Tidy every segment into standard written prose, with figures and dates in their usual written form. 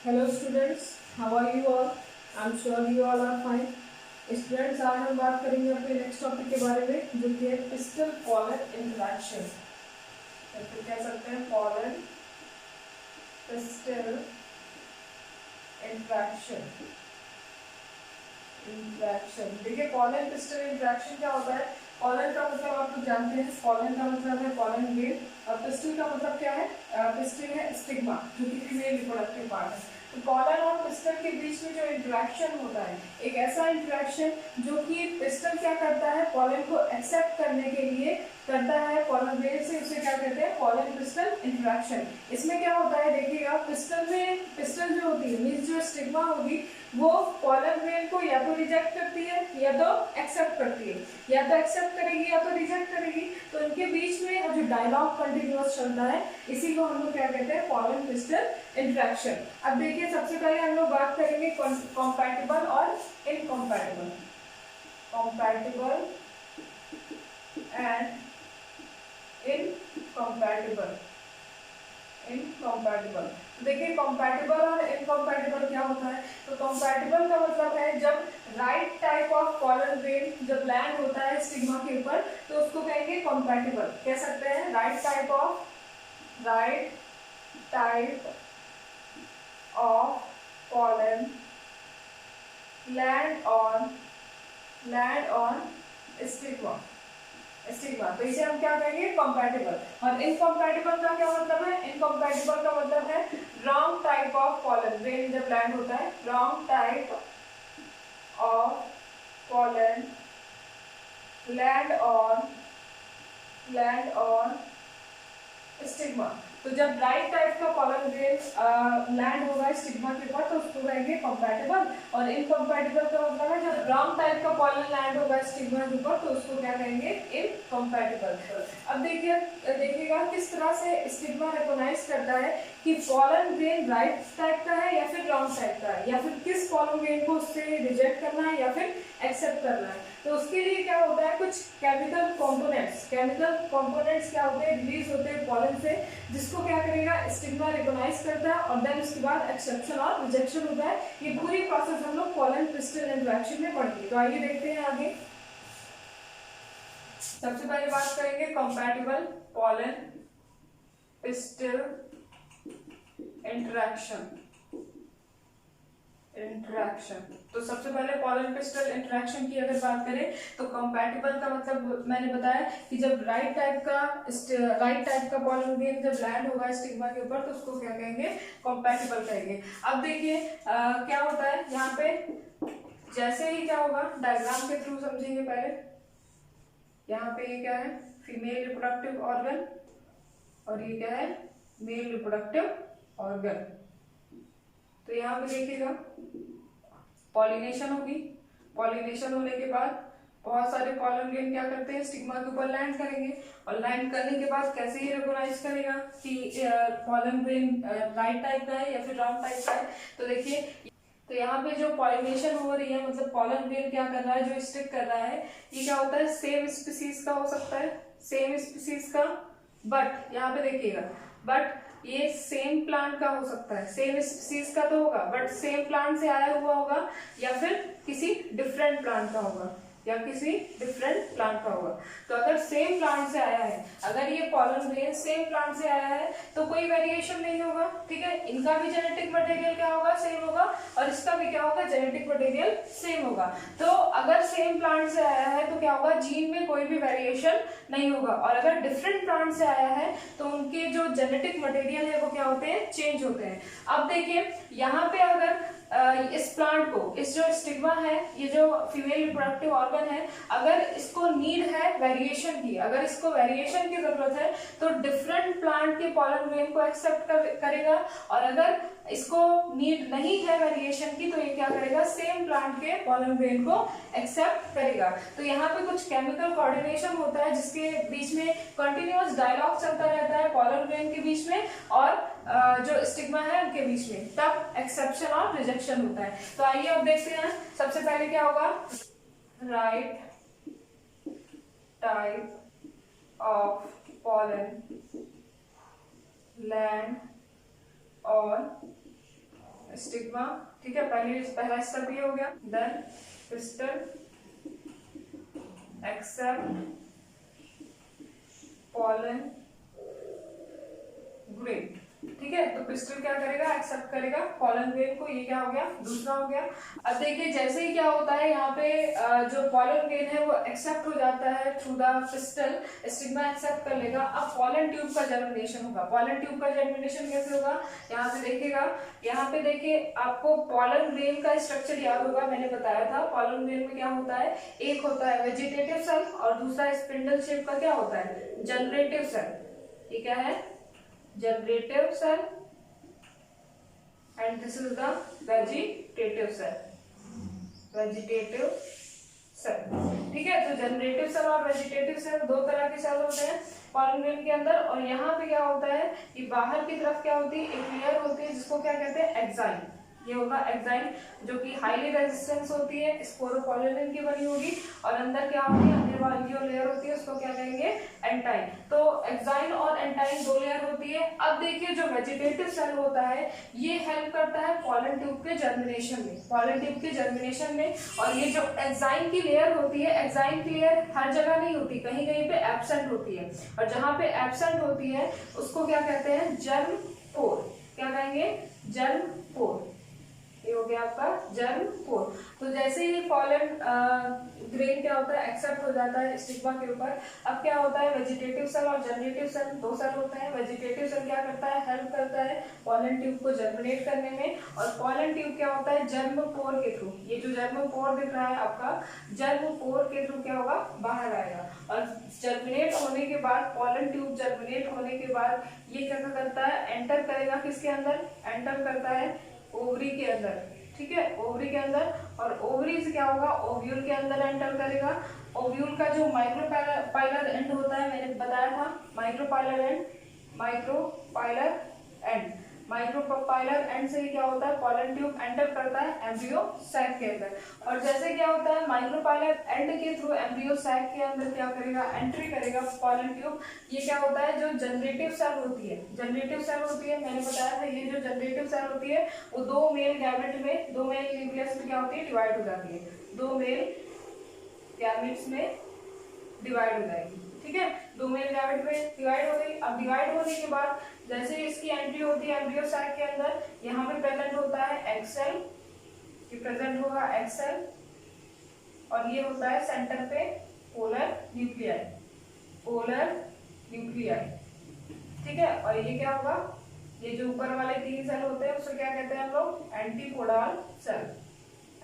Hello students, how are you all? I am sure you all are fine. Students, आज हम बात करेंगे अपने नेक्स्ट टॉपिक के बारे में, जो कि है पिस्टल पॉलन इंटरैक्शन। तो कह सकते हैं पॉलन पिस्टल इंटरैक्शन। देखिए, पॉलन पिस्टल इंटरैक्शन क्या होता है? पॉलन का मतलब आप लोग जानते हैं, पॉलन का मतलब है पॉलन ग्रेन, और पिस्टल का मतलब क्या है? पिस्टल है स्टिग्मा, जो कि फीमेल रिप्रोडक्टिव पार्ट है। तो पॉलन और पिस्टल के बीच में जो इंटरेक्शन होता है, एक ऐसा इंटरेक्शन जो कि पिस्टल क्या करता है, पॉलन को एक्सेप्ट करने के लिए करता है पॉलन ग्रेन से, उसे क्या कहते हैं? Pollen pistol interaction. इसमें क्या होता है, देखिएगा, पिस्टल जो होती है, मींस जो स्टिग्मा होगी, वो पॉलन ग्रेन को या तो रिजेक्ट करती है या तो एक्सेप्ट करती है, या तो एक्सेप्ट करेगी या तो रिजेक्ट करेगी। तो इनके बीच में जो डायलॉग कंटिन्यूअस चलता है, इसी को हम लोग क्या कहते हैं? Pollen pistol interaction. अब देखिए, सबसे पहले हम लोग बात करेंगे कंपैटिबल और इनकम्पैटिबल। Compatible and incompatible. देखिए, कंपैटिबल और इनकम्पैटिबल क्या होता है? तो कंपैटिबल का मतलब है जब right type of pollen grain जब लैंड होता है स्टिग्मा के ऊपर, तो उसको कहेंगे कंपैटिबल। कह सकते हैं right type of pollen land on stigma. तो इसे हम क्या कहेंगे? कंपैटिबल। और इनकम्पैटिबल का क्या मतलब है? इनकम्पैटिबल का मतलब है wrong type of pollen grain जब लैंड होता है, wrong type of pollen land on stigma. तो जब राइट टाइप का पॉलन ग्रेन लैंड होगा स्टिग्मा के ऊपर, तो उसको कहेंगे कंपैटिबल। और इनकम्पैटिबल का मतलब है जब रॉन्ग टाइप का पॉलन लैंड होगा स्टिग्मा के ऊपर, तो उसको क्या कहेंगे? इनकम्पैटिबल। अब देखिएगा किस तरह से स्टिग्मा रिकॉग्नाइज करता है कि पॉलन ग्रेन राइट टाइप का है या फिर रॉन्ग टाइप का है, या फिर किस पॉलन ग्रेन को उससे रिजेक्ट करना है या फिर एक्सेप्ट करना है। तो उसके लिए क्या होता है, कुछ केमिकल कंपोनेंट्स क्या होते हैं, रिलीज होते हैं पॉलन से, जिसको क्या करेगा? स्टिग्मा रिकॉग्नाइज करता है, और देन उसके बाद एक्सेप्शन और रिजेक्शन होता है। ये पूरी प्रोसेस हम लोग पॉलन पिस्टल इंटरेक्शन में पढ़ेंगे। तो आइए देखते हैं आगे। सबसे पहले बात करेंगे कंपैटिबल पॉलन पिस्टल इंटरेक्शन। तो सबसे पहले पॉलन पिस्टल इंटरेक्शन की अगर बात करें, तो कंपैटिबल का मतलब मैंने बताया कि जब राइट टाइप का पॉलन ग्रेन जब लैंड होगा स्टिग्मा के ऊपर, तो उसको क्या कहेंगे? कंपैटिबल कहेंगे। अब देखिए क्या होता है यहाँ पे, जैसे ही क्या होगा, डायग्राम के थ्रू समझेंगे पहले। यहाँ पे ये क्या है? फीमेल रिप्रोडक्टिव ऑर्गन, और ये क्या है? Male reproductive organ. तो यहाँ पे देखिएगा पॉलिनेशन होगी। पॉलिनेशन होने के बाद बहुत सारे पॉलन ग्रेन क्या करते हैं? स्टिग्मा के ऊपर लैंड करेंगे, और लैंड करने के बाद कैसे ही रिकॉग्नाइज करेगा कि पॉलन ग्रेन राइट टाइप का है या फिर रॉन्ग टाइप का है? तो देखिए, तो यहाँ पे जो पॉलिनेशन हो रही है, मतलब पॉलन ग्रेन क्या कर रहा है, जो स्टिक कर रहा है, ये क्या होता है? सेम स्पीसीज का हो सकता है, सेम स्पीसीज का, बट यहाँ पे देखिएगा, बट ये सेम प्लांट का हो सकता है। सेम स्पीसीज का तो होगा, बट सेम प्लांट से आया हुआ होगा, या फिर किसी डिफरेंट प्लांट का होगा, तो अगर सेम प्लांट से आया है, अगर ये पॉलन ग्रेन सेम प्लांट से आया है, तो कोई वेरिएशन नहीं होगा। ठीक है, इनका भी जेनेटिक मटेरियल क्या होगा? सेम होगा, और इसका भी क्या होगा? जेनेटिक मटेरियल सेम होगा। तो अगर सेम प्लांट से आया है तो क्या होगा? जीन में कोई भी वेरिएशन नहीं होगा। और अगर डिफरेंट प्लांट से आया है, तो उनके जो जेनेटिक मटेरियल है वो क्या होते हैं? चेंज होते हैं। अब देखिए, यहाँ पे अगर इस प्लांट को, इस जो स्टिग्मा है, ये जो फीमेल रिप्रोडक्टिव ऑर्गन है, अगर इसको नीड है वेरिएशन की, अगर इसको वेरिएशन की जरूरत है, तो डिफरेंट प्लांट के पॉलन ग्रेन को एक्सेप्ट करेगा, और अगर इसको नीड नहीं है वेरिएशन की, तो ये क्या करेगा? सेम प्लांट के पॉलन ग्रेन को एक्सेप्ट करेगा। तो यहाँ पे कुछ केमिकल कोऑर्डिनेशन होता है, जिसके बीच में कंटिन्यूअस डायलॉग चलता रहता है पॉलन ग्रेन के बीच में और जो स्टिग्मा है उनके बीच में, तब एक्सेप्शन और रिजेक्शन होता है। तो आइए अब देखते हैं। सबसे पहले क्या होगा? Right type of pollen land on stigma, ठीक है, पहला स्टेप ये हो गया। Then pistil accept pollen grain, ठीक है। तो पिस्टल क्या करेगा, एक्सेप्ट करेगा पॉलन ग्रेन को, ये क्या हो गया, दूसरा हो गया। अब देखिए जैसे ही क्या होता है यहाँ पे जो पॉलन ग्रेन है वो एक्सेप्ट हो जाता है through the pistil, stigma accept कर लेगा। अब पॉलन ट्यूब का जर्मिनेशन होगा। पॉलन ट्यूब का जर्मिनेशन कैसे होगा, यहाँ पे देखिएगा, यहाँ पे देखिए आपको पॉलन ग्रेन का स्ट्रक्चर याद होगा, मैंने बताया था पॉलन ग्रेन में क्या होता है, एक होता है वेजिटेटिव सेल और दूसरा स्पिंडल शेप का क्या होता है, जनरेटिव सेल। ये क्या है, generative cell and this is the vegetative cell, vegetative cell, ठीक है। तो जनरेटिव सेल और वेजिटेटिव सेल दो तरह के सेल होते हैं पॉलन ग्रेन के अंदर। और यहाँ पे क्या होता है कि बाहर की तरफ क्या होती है, एक लेयर होती है जिसको क्या कहते हैं, एक्साइन। ये होगा एक्साइन, जो कि हाईली रेजिस्टेंस होती है, स्पोरोपोलिन की बनी होगी। और अंदर क्या होती है, अंदर वाली जो लेयर होती है उसको क्या कहेंगे, एंटाइन। तो एक्साइन और एंटाइन दो लेयर होती है। अब देखिए जो वेजिटेटिव सेल होता है ये हेल्प करता है पॉलन ट्यूब के जर्मिनेशन में, पॉलन ट्यूब के जर्मिनेशन में। और ये जो एक्साइन की लेयर होती है, एक्साइन की लेयर हर जगह नहीं होती, कहीं कहीं पे एब्सेंट होती है। और जहां पे एब्सेंट होती है उसको क्या कहते हैं, जर्म पोर। क्या कहेंगे, जर्म पोर। ये हो गया आपका जर्म पोर। तो जैसे ही पॉलन ग्रेन क्या होता है, एक्सेप्ट हो जाता है स्टिग्मा के ऊपर। अब क्या होता है, वेजिटेटिव सेल और जनरेटिव सेल दो सेल होते हैं। वेजिटेटिव सेल क्या करता है, हेल्प करता है पॉलन ट्यूब को जर्मिनेट करने में। और पॉलन ट्यूब क्या होता है, जर्म पोर के थ्रू, ये जो जर्म पोर दिख रहा है आपका, जर्म पोर के थ्रू क्या होगा, बाहर आएगा। और जर्मिनेट होने के बाद, पॉलन ट्यूब जर्मिनेट होने के बाद ये क्या करता है, एंटर करेगा किसके अंदर, एंटर करता है ओवरी के अंदर, ठीक है, ओवरी के अंदर। और ओवरी से क्या होगा, ओव्यूल के अंदर एंटर करेगा। ओव्यूल का जो माइक्रोपाइलर एंड होता है, मैंने बताया था micropylar and, micropylar and, micropylar and से क्या होता है, पॉलन ट्यूब एंटर करता है एम्ब्रियो सैक के अंदर। और जैसे क्या होता है, माइक्रोपाइलर एंड के थ्रू एम्ब्रियो सैक के अंदर क्या करेगा, एंट्री करेगा पॉलन ट्यूब। ये क्या होता है, जो जनरेटिव सेल होती है, जनरेटिव सेल होती है, मैंने बताया था ये जो जनरेटिव सेल होती है वो दो मेल गैमेट में, दो मेल न्यूक्लियस में क्या होती है, डिवाइड हो जाती है, दो मेल गैमेट्स में डिवाइड हो जाएगी, ठीक है। दो मेल गैमेट में डिवाइड हो गई। अब डिवाइड होने के बाद जैसे इसकी एंट्री होती है एम्ब्रियो सैक के अंदर, यहाँ पे प्रेजेंट होता है एग सेल, ये प्रेजेंट होगा एग सेल। और ये होता है सेंटर पे पोलर न्यूक्लियाई, पोलर न्यूक्लियाई, ठीक है। और ये क्या होगा, ये जो ऊपर वाले तीन सेल होते हैं उसको क्या कहते हैं हम लोग, एंटीपोडाल सेल,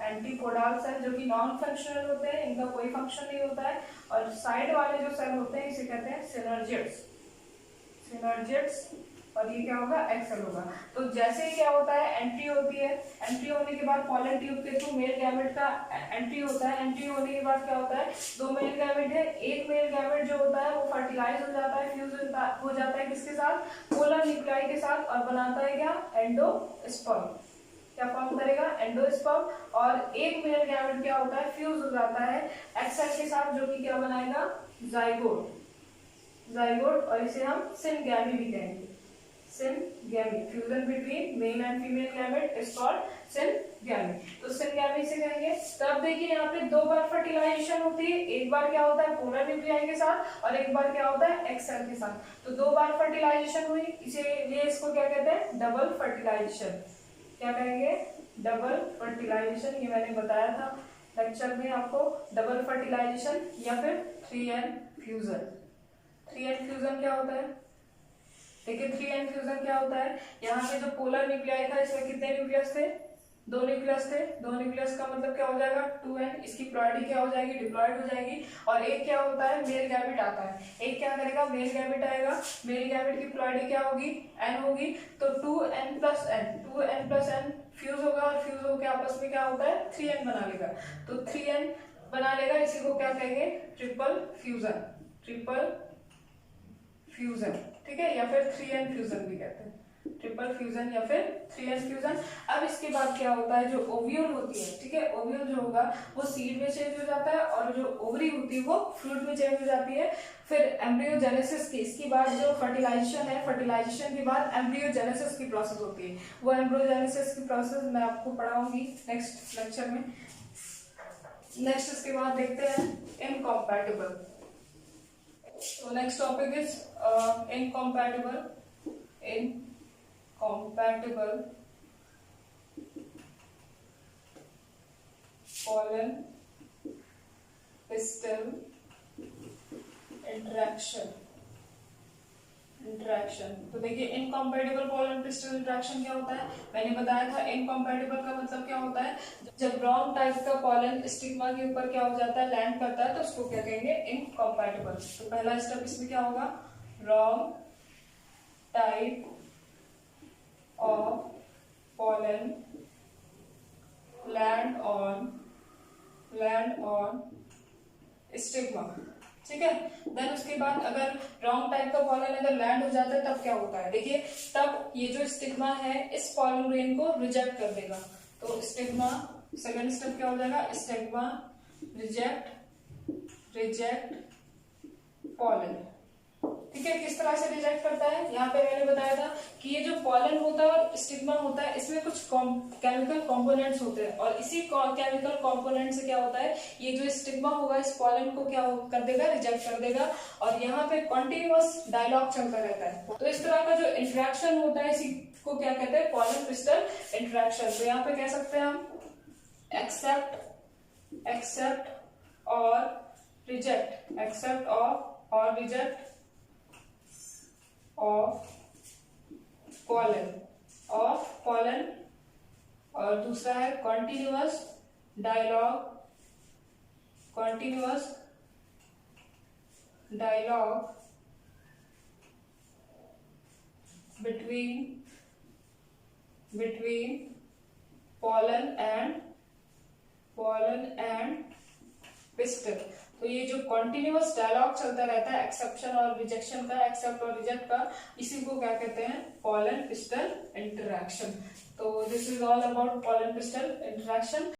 एंटीपोडाल सेल, जो कि नॉन फंक्शनल होते हैं, इनका कोई फंक्शन नहीं होता है। और साइड वाले जो सेल होते हैं इसे कहते हैं सिनर्जिड्स, सिनर्जिड्स। और ये क्या होगा, एक्स सेल होगा। तो जैसे ही क्या होता है, एंट्री होती है, एंट्री होने के बाद पॉलन ट्यूब के थ्रू मेल गैमेट का एंट्री होता है। एंट्री होने के बाद क्या होता है, दो मेल गैमेट है, एक मेल गैमेट जो होता है वो फर्टिलाइज हो जाता है, फ्यूज हो जाता है किसके साथ, पोलर न्यूक्लियाई के साथ, और बनाता है क्या, एंडोस्पर्म। क्या फॉर्म करेगा, एंडोस्पर्म। और एक मेल गैमेट क्या होता है, फ्यूज हो जाता है एग सेल के साथ, जो कि क्या बनाएगा, जाइगोट, जाइगोट। और इसे हम सिनगैमी भी कहेंगे, syngamy. Fusion between male and female gamete is called syngamy. तो सिनगैमी से कहेंगे। तब देखिए यहाँ पे दो बार फर्टिलाइजेशन होती है, एक बार क्या होता है पोलर न्यूक्लियाई के साथ और एक बार क्या होता है एग सेल के साथ। तो दो बार फर्टिलाइजेशन हुई, इसीलिए इसको क्या कहते हैं, डबल फर्टिलाइजेशन। क्या कहेंगे, डबल फर्टिलाइजेशन। ये मैंने बताया था लेक्चर में आपको, डबल फर्टिलाइजेशन या फिर 3n फ्यूजन। 3n फ्यूजन क्या होता है, देखिए 3n फ्यूजन क्या होता है, यहाँ पे जो पोलर न्यूक्लियाई था इसमें कितने न्यूक्लियस थे, दो न्यूक्लियस थे। दो न्यूक्लियस का मतलब क्या हो जाएगा, 2n। इसकी प्लॉइडी क्या हो जाएगी, डिप्लॉइड हो जाएगी। और एक क्या होता है, मेल गैमेट आता है, एक क्या करेगा, मेल गैमेट आएगा। मेल गैमेट की प्लॉइडी क्या होगी, n होगी। तो 2n plus n, 2n plus n fuse होगा, और फ्यूज होकर आपस में क्या होता है, 3n बना लेगा। तो 3n बना लेगा, इसी को क्या कहेंगे, ट्रिपल फ्यूजन, ट्रिपल फ्यूजन, ठीक है, या फिर 3n फ्यूजन भी कहते हैं, ट्रिपल फ्यूजन या फिर 3n फ्यूजन। अब इसके बाद क्या होता है, जो ओव्यूल होती है, ठीक है, ओव्यूल जो होगा वो सीड में चेंज हो जाता है और जो ओवरी होती है वो फ्लूइड में चेंज हो जाती है। फिर एम्ब्रियोजेनेसिस की, इसके बाद जो फर्टिलाइजेशन है, फर्टिलाइजेशन के बाद एम्ब्रियोजेनेसिस की प्रोसेस होती है। वो एम्ब्रियोजेनेसिस की प्रोसेस मैं आपको पढ़ाऊंगी नेक्स्ट लेक्चर में। नेक्स्ट इसके बाद देखते हैं इनकॉम्पैटिबल। तो next topic is incompatible pollen pistil interaction. तो देखिए इनकॉम्पैटिबल पोलन पिस्टल इंटरेक्शन क्या होता है, मैंने बताया था इनकॉम्पैटिबल का मतलब क्या होता है, जब रॉन्ग टाइप का पोलन स्टिग्मा के ऊपर क्या हो जाता है, लैंड करता है, तो उसको क्या कहेंगे, इनकॉम्पैटिबल। तो पहला स्टेप इसमें क्या होगा, wrong type of pollen land on stigma, ठीक है। देन उसके बाद अगर रॉन्ग टाइप का पॉलन अगर लैंड हो जाता है तब क्या होता है, देखिए तब ये जो स्टिग्मा है इस पॉलन ग्रेन को रिजेक्ट कर देगा। तो स्टिग्मा, सेकंड स्टेप क्या हो जाएगा, स्टिग्मा रिजेक्ट पॉलन, ठीक है। किस तरह से रिजेक्ट करता है, यहाँ पे मैंने बताया था कि ये जो पॉलन होता है और स्टिग्मा होता है इसमें कुछ केमिकल कंपोनेंट्स होते हैं और इसी केमिकल कंपोनेंट से क्या होता है, ये जो स्टिग्मा होगा इस पॉलन को क्या कर देगा, रिजेक्ट कर देगा और यहाँ पे कॉन्टिन्यूअस डायलॉग चलता रहता है। तो इस तरह का जो इंटरेक्शन होता है इसी को क्या कहते हैं, पोलन पिस्टल इंटरेक्शन। तो यहाँ पे कह सकते हैं हम एक्सेप्ट और रिजेक्ट, एक्सेप्ट और रिजेक्ट ऑफ pollen और दूसरा है continuous dialogue between pollen and pistil। तो ये जो कॉन्टिन्यूअस डायलॉग चलता रहता है एक्सेप्शन और रिजेक्शन का, एक्सेप्ट और रिजेक्ट का, इसी को क्या कहते हैं, पोलन पिस्टल इंटरेक्शन। तो this is all about pollen pistol interaction.